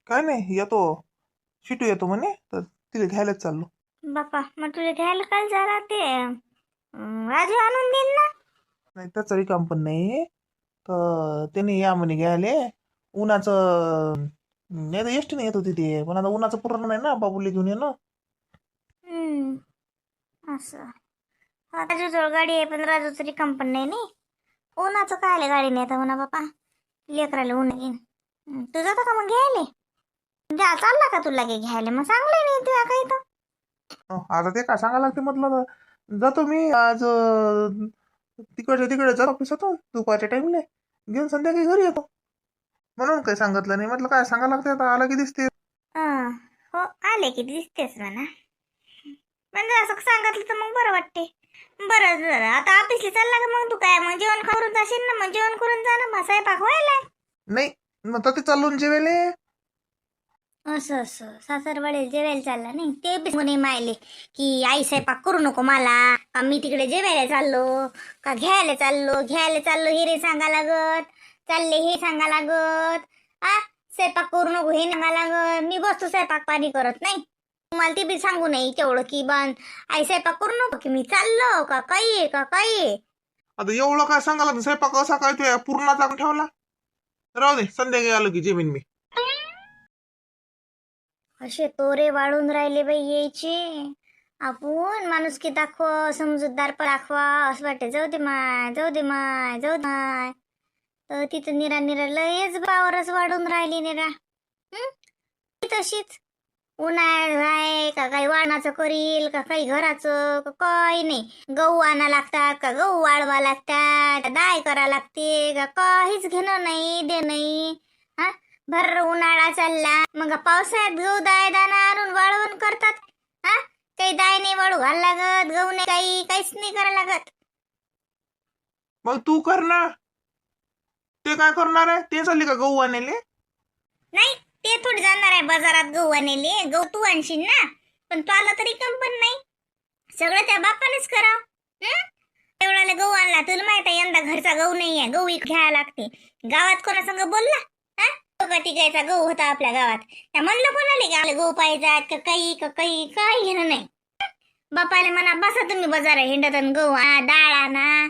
काय नाही येतो. शिटू येतो म्हणे तर तिला घ्यायलाच चाललो. बापा मग तुला घ्यायला काय झाला ते राजू आणून देईन ना. नाही त्याचं रिकाम पण नाही. तर त्याने या म्हणे घ्यायले. उन्हाचं नाही तर एसटीने येत होती ते, पण आता उन्हाचं पूर्ण नाही ना बाबूला घेऊन येणं. असं हा, राजूजवळ गाडी आहे पण राजूचं रिकाम पण नाही नी. उन्हाचं काय गाडी नाही आता म्हणा बापा. लेकराला ऊन घेईन. तू जातो का मग घ्यायले? चालला का तुला घ्यायला? मग चांगलं नाही तुला काही तर. आता ते काय सांगायला लागते म्हटलं तर जातो मी आज तिकडच्या तिकडे जातो ऑफिसातून दुपारच्या टाइमला घेऊन संध्याकाळी घरी येतो. म्हणून काही सांगितलं नाही, म्हटलं काय सांगायला लागते आता आला की दिसते. हो आले की दिसतेच म्हणा. म्हणजे असं सांगितलं तर मग बरं वाटते. बरं झालं आता ऑफिसला चालला का मग तू काय मग जेवण करून जाशील ना, मग जेवण करून जा ना, मग स्वयंपाक व्हायला. नाही मग तर ते चाललो ना जेवायले. असं असं सासरवाडीला जेवायला चालला नाही ते बी म्हणे मायले की आई स्वयंपाक करू नको मला, का मी तिकडे जेवायला चाललो, का घ्यायला चाललो घ्यायला चाललो हे रे सांगा लागत, चालले हे सांगा लागत. स्वयंपाक करू नको हे सांगा लागत. मी बसतो स्वयंपाक पाणी करत नाही. तुम्हाला ते बी सांगू नाही तेवढं की बन आई स्वयंपाक करू नको की मी चाललो का काही का काही. आता एवढं काय सांगायला लागतं, स्वयंपाक कसा काय तू पूर्ण टाकून ठेवला. राहू दे संध्याकाळी आलो की जेवीन मी. असे तोरे वाढून राहिले बाई यायचे. आपण माणुसकी दाखवा समजूतदार पण दाखवा असं वाटते. जाऊ दे माय जाऊ दे माय जाऊ दे माय. तर तिथं निरा निरा लयच बावरच वाढून राहिली निरा. तशीच उन्हाळ्यात आहे का काही वाणाचं करील का काही घराचं का काही नाही. गहू आणा लागतात का गहू वाळवा लागतात, दाय करा लागते का काहीच घेणं नाही दे नाही. भर उन्हाळा चालला मग पावसाळ्यात गहू दाय दाणा आणून वाळवण करतात. काही दाय नाही वाळू घाल लागत, गहू नाही काहीच नाही करा लागत. मग तू कर ना. ते काय करणार आहे, ते चालली का गहू आणायले? नाही ते थोडी जाणार आहे बाजारात गहू आणले. गहू तू आणशील ना, पण तू आला तरी कम पण नाही. सगळं त्या बापानेच करावं. एवढाला गहू आणला तुला माहित आहे यंदा घरचा गहू नाही आहे, गहू घ्यायला लागते. गावात कोणा संग बोलला? तिघायचा गहू होता आपल्या गावात. त्या म्हणलं कोणाले गावले गहू पाहिजात का काही काही घेणं नाही. बापाले म्हणा बसा तुम्ही बाजार हिंडत गहू डाळ आणा.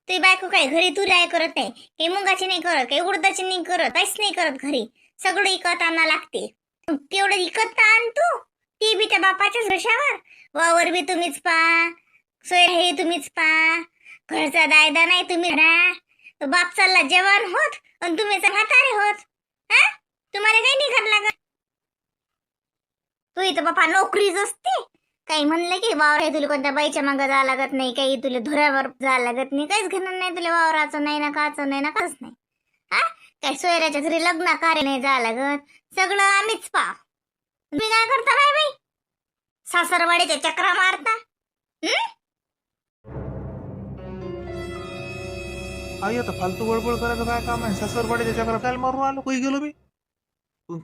तुझी बायको काय घरी तुला करत नाही, काही मुंगाची नाही करत, काही उडदाची नाही करत, काहीच नाही करत घरी. सगळं इकत आणा लागते. तेवढं इकत आण तू, ती बी त्या बापाच्याच रशावर. वावर बी तुम्हीच पा, सोय हे तुम्हीच पा, घरचा दायदा नाही तुम्ही राहा. बाप चालला जवान होत आणि तुम्ही म्हातारे होत. तुम्हाला काही नाही घात लागत. तू इथं बापा नोकरीच असते. काही म्हणलं की वावर आहे तुला कोणत्या बाईच्या मागं जावं लागत नाही, काही तुला धुऱ्यावर जावं लागत नाही, काहीच घेणं नाही तुला वावराचं नाही ना काचं नाही ना काच नाही. काही सोयऱ्याच्या घरी लग्न कार्य नाही जावं लागत. सगळं आम्हीच पा. तुम्ही काय करता बाई बाई सासरवाडीच्या चक्रा मारता. आई आता फालतू बळबळ करायचं काय काम आहे? सासरवाडीच्या चक्र काय मारून आलो, काही गेलो मी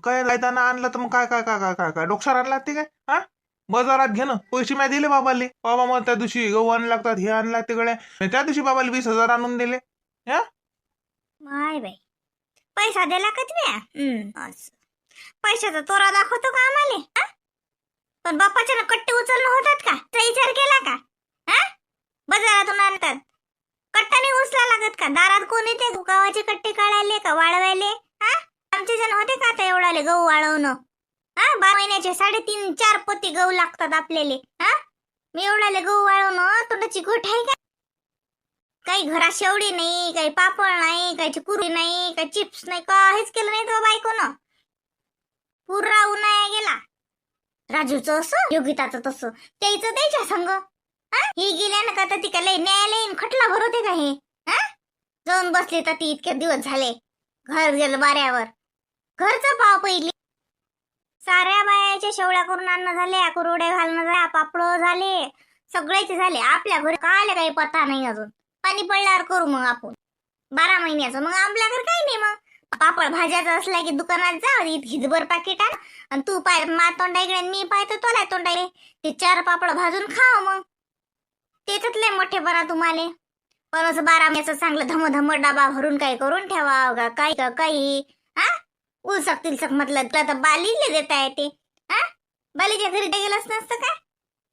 काय रायताना आणलं तर मग काय काय काय काय काय काय डोक्षार आणला ते काय बाजारात घेणं. पैसे मी दिले बाबाले, बाबा मग त्या दिवशी गहू आणले लागतात हे आणला ते गड्या, त्या दिवशी बाबाला 20,000 आणून दिले. माय बाई पैसा दिला का तुम्ही? पैशाचा तोरा दाखवतो का आम्हाला? पण बापाच्या कट्टे उचलणं होतात का? विचार केला का? बाजारातून आणतात कट्टा नाही उचला लागत का? दारात कोण येते गावाचे कट्टे काढायले का वाळवायले? आमचे जण होते का आता एवढाले गहू वाळवणं? 12 महिन्याचे 3.5-4 पोती गहू लागतात आपल्याले. मी एवढाले गहू वाळवणं तोंडाची गोठ आहे का? काही घरात शेवडी नाही, काही पापड नाही, काही कुरडी नाही, काही चिप्स नाही, काहीच केलं नाही तो बायकोनं. पुरा उन्हाळा गेला. राजूचं असं योगिताचं तसं त्याचं त्याच्या संग. ही गेल्या ना का तर ती काय न्यायालयीन खटला भरवते का हे? जाऊन बसले तर ती इतके दिवस झाले घर गेलं बाऱ्यावर. घरचं पाव पहिली साऱ्या बायाच्या शेवड्या करून आणणं झाले, कुरवड्या घालणं झाल्या, पापड झाले, सगळ्याचे झाले. आपल्या घरी काय काही पत्ता नाही अजून. पाणी पडल्यावर करू मग आपण 12 महिन्याचं. मग आपल्याकडे काही नाही. मग पापड भाज्याचा असला की दुकानात जा, हिजभर पाकिट आण आणि तू पाय मा तोंडा इकडे मी पाहतो तोला तोंडा इकडे ते 4 पापड भाजून खाव. मग त्याच्यातले मोठेपणा तुम्हाला. पण असं 12 महिन्याचं चांगलं धमधम डबा भरून काही करून ठेवा का काही का काही. उलसक तिलसक म्हटलं तुला तर बालीले देता येते. हा, बालीच्या घरी गेलंच नसतं काय?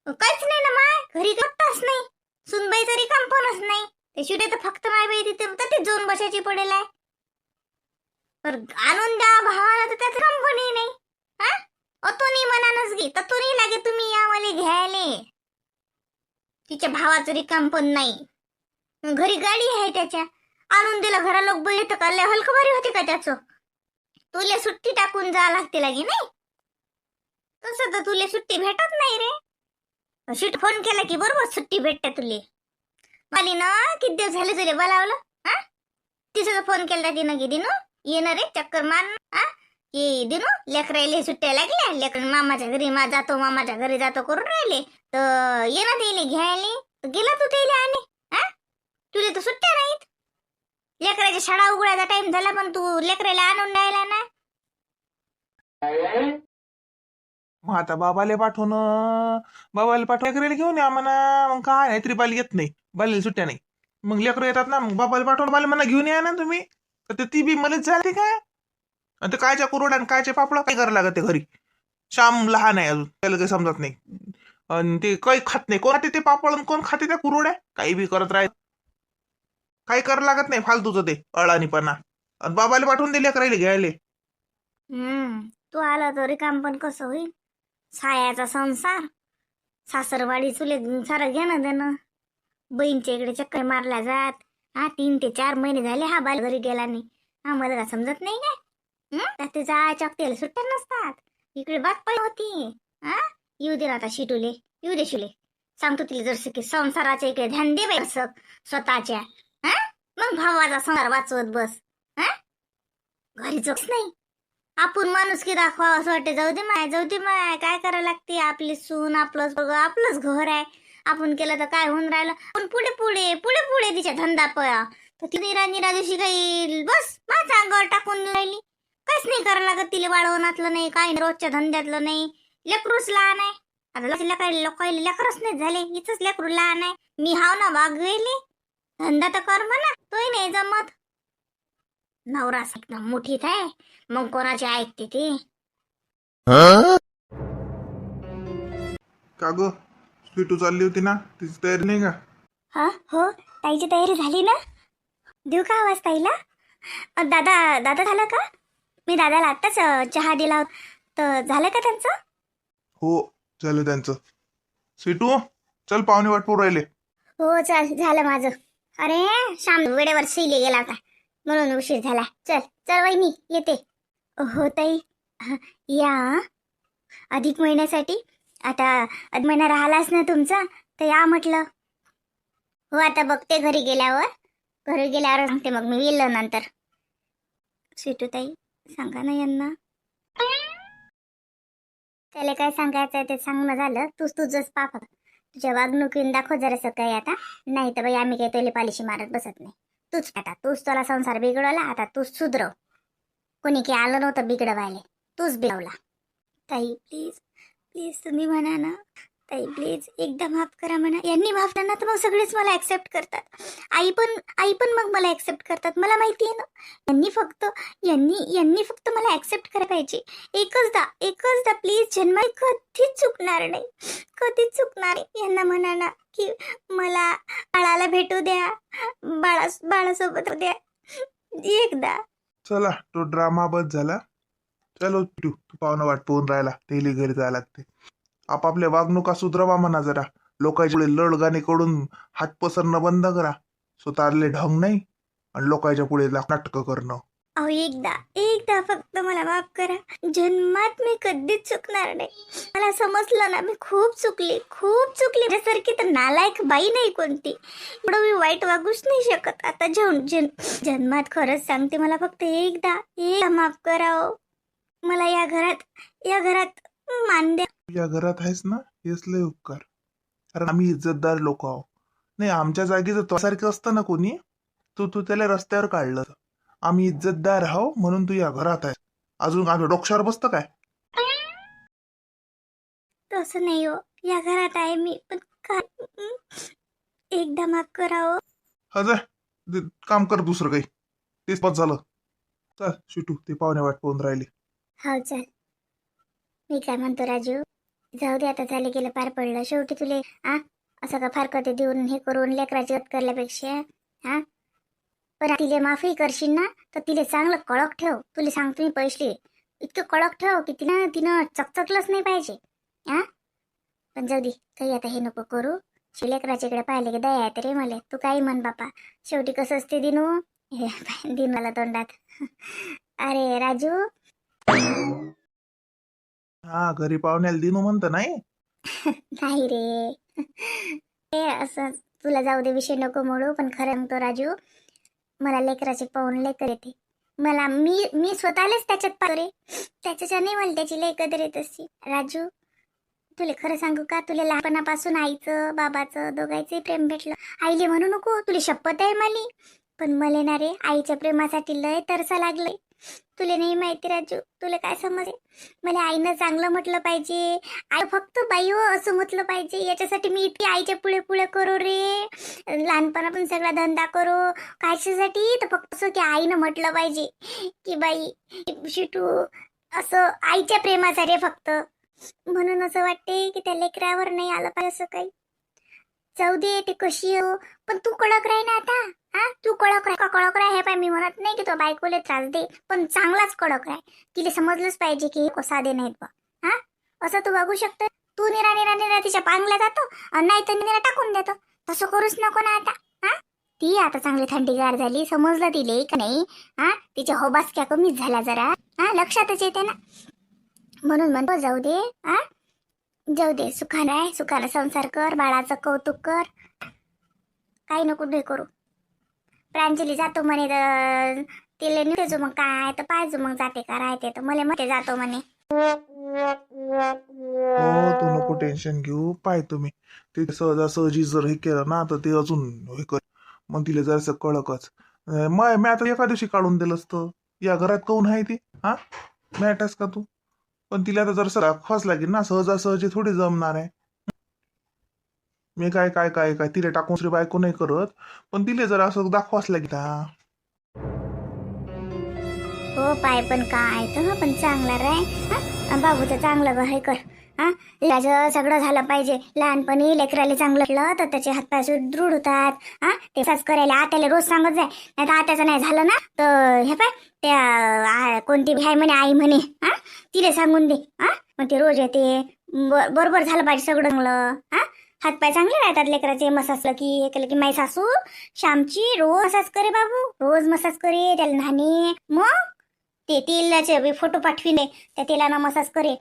काहीच नाही ना माय, घरी करताच नाही. सुनबाई तरी कंपनच नाही. ते शिटे तर फक्त माय बाई तिथे ते जाऊन बसायची पडेल आहे. पर आणून द्या भावाला तर त्यात कंपनी नाही. हा, अतोनी मनानच घे, ततोनी लागे तुम्ही या मला घ्यायले. तिच्या भावाचं रिकाम पण नाही. घरी गाडी आहे त्याच्या, आणून दिला घरा लोक बैठ तर काढल्या हलकबारी होते का त्याचं? तुले सुट्टी टाकून जा लागते लागे नाही. तसं तर तुले सुट्टी भेटत नाही रे. शीट फोन केला की बरोबर सुट्टी भेटते तुले. माली ना किती दिवस झाले तुले बोलावलं. हा, तिचा फोन केला तिनं की दिनू येणार रे चक्कर मार. हा, की दिनू लेकरायले सुट्ट्या लागल्या, लेकर मामाच्या घरी मामाच्या घरी जातो करून राहिले तर ये ना त्याला घ्यायले. गेला तू त्याला आणि हा, तुले तर सुट्ट्या नाहीत. लेकराच्या शाळा उघडायचा टाइम झाला पण तू लेकराला आणून राहिला ना. मग आता बाबाले लेकराला घेऊन या म्हणा. मग काय नाही त्रिपाली येत नाही, बालीला सुट्ट्या नाही. मग लेकरं येतात ना, मग बाबाला पाठवून बाला म्हणा घेऊन या ना तुम्ही. तर ती बी मलाच झाली काय. आणि ते कायच्या कुरोड आणि कायचे पापड काय करायला लागत ते घरी. श्याम लहान आहे अजून, त्याला काही समजत नाही. आणि ते काही खात नाही. कोण खाते ते पापड आणि कोण खाते त्या कुरोड्या. काही बी करत राह, काही करावं लागत नाही फालतूचं ते अळानीपणा. आणि बाबाला पाठवून दिले करायला घ्यायले. तू आला तरी काम पण कसं होईल. सायाचा संसार, सासरवाडी चुले सारं घेणं देणं. बहीणच्या इकडे चक्कर मारल्या जात. हा, 3 ते 4 महिने झाले हा बाल घरी गेला नाही. हा, मला काय समजत नाही काय. ते जायच्या त्याला सुट्ट्या नसतात. इकडे बात पण होती. हा, येऊ दे आता शिटूले, येऊ दे शिले. सांगतो तिला जरसं की संसाराच्या इकडे ध्यान दे बाई स्वतःच्या. हा, मग भावाचा संसार वाचवत बस. हा, घरी चोक्स नाही. आपण माणूस की दाखवा असं वाटते. जाऊ दे माय काय करायला लागते. आपली सून आपलंच घर आहे. आपण केलं तर काय होऊन राहिलं. पण पुढे तिच्या धंदा पळा तर ती निरा दिवशी काही बस माझ्या अंगावर टाकून राहिली. काहीच नाही करायला लागत तिला. वाळवणातलं नाही, काही रोजच्या धंद्यातलं नाही. लेकरूच लहान आहे. आता लोकांना लेकरच नाही झाले, हिच लेकरू लहान आहे. मी हाव ना वाघ गेली. धंदा तर कर म्हणा, तोही नाही जमत. नवरा एकदम मोठीत आहे, मग कोणाची ऐकते ती. का ग स्वीटू चालली होती ना, तिची तयारी नाही का? हा, हो ताईची तयारी झाली ना. देऊ का आवाज ताईला? दादा झालं का? मी दादाला आत्ताच चहा दिला होता, तर झालं का त्यांचं? हो झालं त्यांचं. स्वीटू चल, पाहुणे वाट पाहू राहिले. हो झालं माझं. अरे शाम वेळेवर शिले गेला होता म्हणून उशीर झाला. चल वहिनी येते. हो ताई, या अधिक महिन्यासाठी. आता अधिक महिना राहिलाच ना तुमचा, तर या म्हटलं. हो आता बघते घरी गेल्यावर सांगते मग मी येईल नंतर. स्वीटू ताई सांगा ना यांना. त्याला काय सांगायचं ते सांगणं झालं. तुझंच पाप तुझ्या वागणुकीन दाखव जरासं काही आता. नाही तर बाई आम्ही काही तोली पालिशी मारत बसत नाही. तूच तुला संसार बिघडवला, आता तूच सुधरव. कोणी काही आलं नव्हतं बिघडवायला, तूच बिघडवला. ताई प्लीज तुम्ही म्हणा ना. ताई प्लीज एकदा माफ करा म्हणा. यांनी माफ केलं ना तर मग सगळेच मला ऍक्सेप्ट करतात. आई पण मग मला ऍक्सेप्ट करतात. मला माहिती आहे ना. यांनी फक्त मला ऍक्सेप्ट करायला पाहिजे. एकचदा प्लीज. जन्म कधीच चुकणार नाही. यांना म्हणा ना की मला बाळाला भेटू द्या, बाळासोबत द्या एकदा. चला तो ड्रामा बस झाला. चलो तू पाहुणा वाट पाहून राहिला, तेली घरी जायला लागते. आपापल्या वागणुका सुधरवा म्हणा जरा. लोकांच्या पुढे लडगाणे कडून हात पसरणं बंद करा. स्वतःले ढंग नाही आणि लोकांच्या पुढे नाटकं करणं. अहो एकदा फक्त मला माफ करा. जन्मात मी कधीच चुकणार नाही. मला समजलं ना मी खूप चुकली. त्यासारखी तर नालायक बाई नाही कोणती. एवढं मी वाईट वागूच नाही शकत. आता जन्मात खरंच सांगते, मला फक्त एकदा माफ करा. मला या घरात मान द्या. या घरात आहेस ना, हेच लय उपकार. कारण आम्ही इज्जतदार लोक आहोत. नाही आमच्या जागी जर तुझ्यासारखं असतं ना कोणी, तू त्याला रस्त्यावर काढलं. आम्ही इज्जतदार आहो म्हणून तू या घरात आहे. अजून आम्ही डोक्यावर बसतं काय? तसं नाही हो, या घरात आहे मी, पण काय एकदा माफ करा हो. काम कर दुसरं काही. तेच बस झालं. चल शिटू ते पाहुणे वाट पाहून राहिले. हो चल. मी काय म्हणतो राजू, जाऊ दे आता, झाले गेलं पार पडलं. शेवटी तुले असं का फार कधी देऊन हे करून लेकराची गत करल्यापेक्षा पण तिले माफी करशील ना तर तिले चांगलं कडक ठेव. तुला सांगतो मी पैसे इतकं कडक ठेव की तिनं चकचकलंच नाही पाहिजे. पण जाऊ दे, काही आता हे नको करू. लेकराच्या इकडे पाहिले की दया येते रे मला. तू काही म्हण बापा, शेवटी कसं असते दिनू, हे दिन मला तोंडात. अरे राजू. हा घरी पाहुण्याला दिनू म्हणतं नाही. नाही रे, हे असं तुला जाऊ दे, विषय नको मोडू. पण खरं म्हणतो राजू, मला लेकराचे पाहून लेकर येते. मला मी स्वतःलाच त्याच्यात पाहतो रे. त्याच्याने मला त्याची लय कदर येत असते. राजू तुला खरं सांगू का, तुला लहानपणापासून आईचं बाबाचं दोघांचंही प्रेम भेटलं. आईले म्हणू नको, तुला शपथ आहे माली. पण मला ना रे आईच्या प्रेमासाठी लय तरसा लागलंय. तुला नाही माहिती राजू, तुला काय समजे. मला आईनं चांगलं म्हटलं पाहिजे. आई फक्त बाई हो असं म्हटलं पाहिजे. याच्यासाठी मी इतकी आईच्या पुढे पुढे करू रे. लहानपणापासून सगळा धंदा करू कायच्यासाठी, तर फक्त असं की आईनं म्हटलं पाहिजे की बाई शिटू, असं आईच्या प्रेमाचा रे फक्त. म्हणून असं वाटते की त्या लेकरावर नाही आलं पाहिजे असं काही. जाऊ दे ते कशी हो, पण तू कडक राही ना आता. तू कडक राह का कडक राह हे पाय. मी म्हणत नाही की तो बायकोले त्रास दे, पण चांगलाच कडक राह. तिला समजलंच पाहिजे की हे साधे नाहीत बा. असं तू बघू शकतो. तू निरा तिच्या पांगला जातो आणि नाही तर निरा टाकून देतो. तसं करूच नको ना आता. ती आता चांगली थंडीगार झाली, समजलं तिले का नाही. तिच्या होबासक्या कमीच झाला जरा. लक्षातच येते ना. म्हणून म्हणतो जाऊ दे. जाऊ दे, सुखानं आहे, सुखानं संसार कर, बाळाचं कौतुक कर. काही नको हे करू. प्रांजली जातो म्हणे तर तिला निघायचो मग काय तर पाहिजे मग जाते का राहते तर मला म्हणते जातो म्हणे. हो तू नको टेन्शन घेऊ. पाय तुम्ही ते सहजासहजी जर हे केलं ना तर ते अजून हे कर. मग तिला जरासं कळकच. मी आता एका दिवशी काढून दिलं असतं. या घरात कोण आहे ती मॅटस का तू. पण तिला आता जरासं दाखवाच लागेल ना. सहजासहजी थोडी जमणार आहे. मी काय काय काय काय तिला टाकून दुसरी बायको नाही करत. पण तिला जरा असं दाखवाच लागेल. हो पाय पण काय तर पण चांगला राय. बाबूचं चांगलं हे कर. त्याचं सगळं झालं पाहिजे. लहानपणी लेकराला चांगलं केलं तर त्याचे हातपाय दृढ होतात. ते साच करायला आत्याला रोज सांगत जाय. नाही तर आत्याचं नाही झालं ना तर हे पाय त्या कोणती भाई म्हणे आई म्हणे तिला सांगून दे. मग ते रोज येते. बरोबर झालं पाहिजे सगळं चांगलं. हातपाय चांगले राहतात लेकराचे. मसाज की हे केलं की माई सासू श्यामची रोज मसाज करे बाबू. रोज मसाज करे त्याला न्हाणे. मग ते तेलाचे फोटो पाठविणे. त्या तेलानं मसाज करे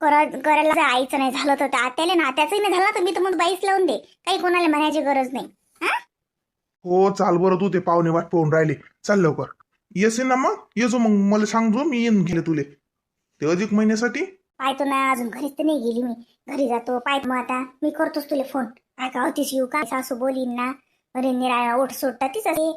करायला. आईचं नाही झालं तर आत्याला ना आत्याचंही नाही झालं तर मी तर मग बाईच लावून दे. काही कोणाला म्हणायची गरज नाही. हो चाल बरं. तू ते पाहुणे वाट पाहून राहिले. चाल लवकर येशील ना. मग येजो मग मला सांगजो. मी येऊन गेले तुले ते अधिक महिन्यासाठी. पाहतो ना अजून घरीच तर नाही गेली मी. घरी जातो पाहतो. मग आता मी करतोच तुला फोन. काय का होतीस येऊ का सासू बोलीन ना. अरे निरा ओठ सोडता तीच असे.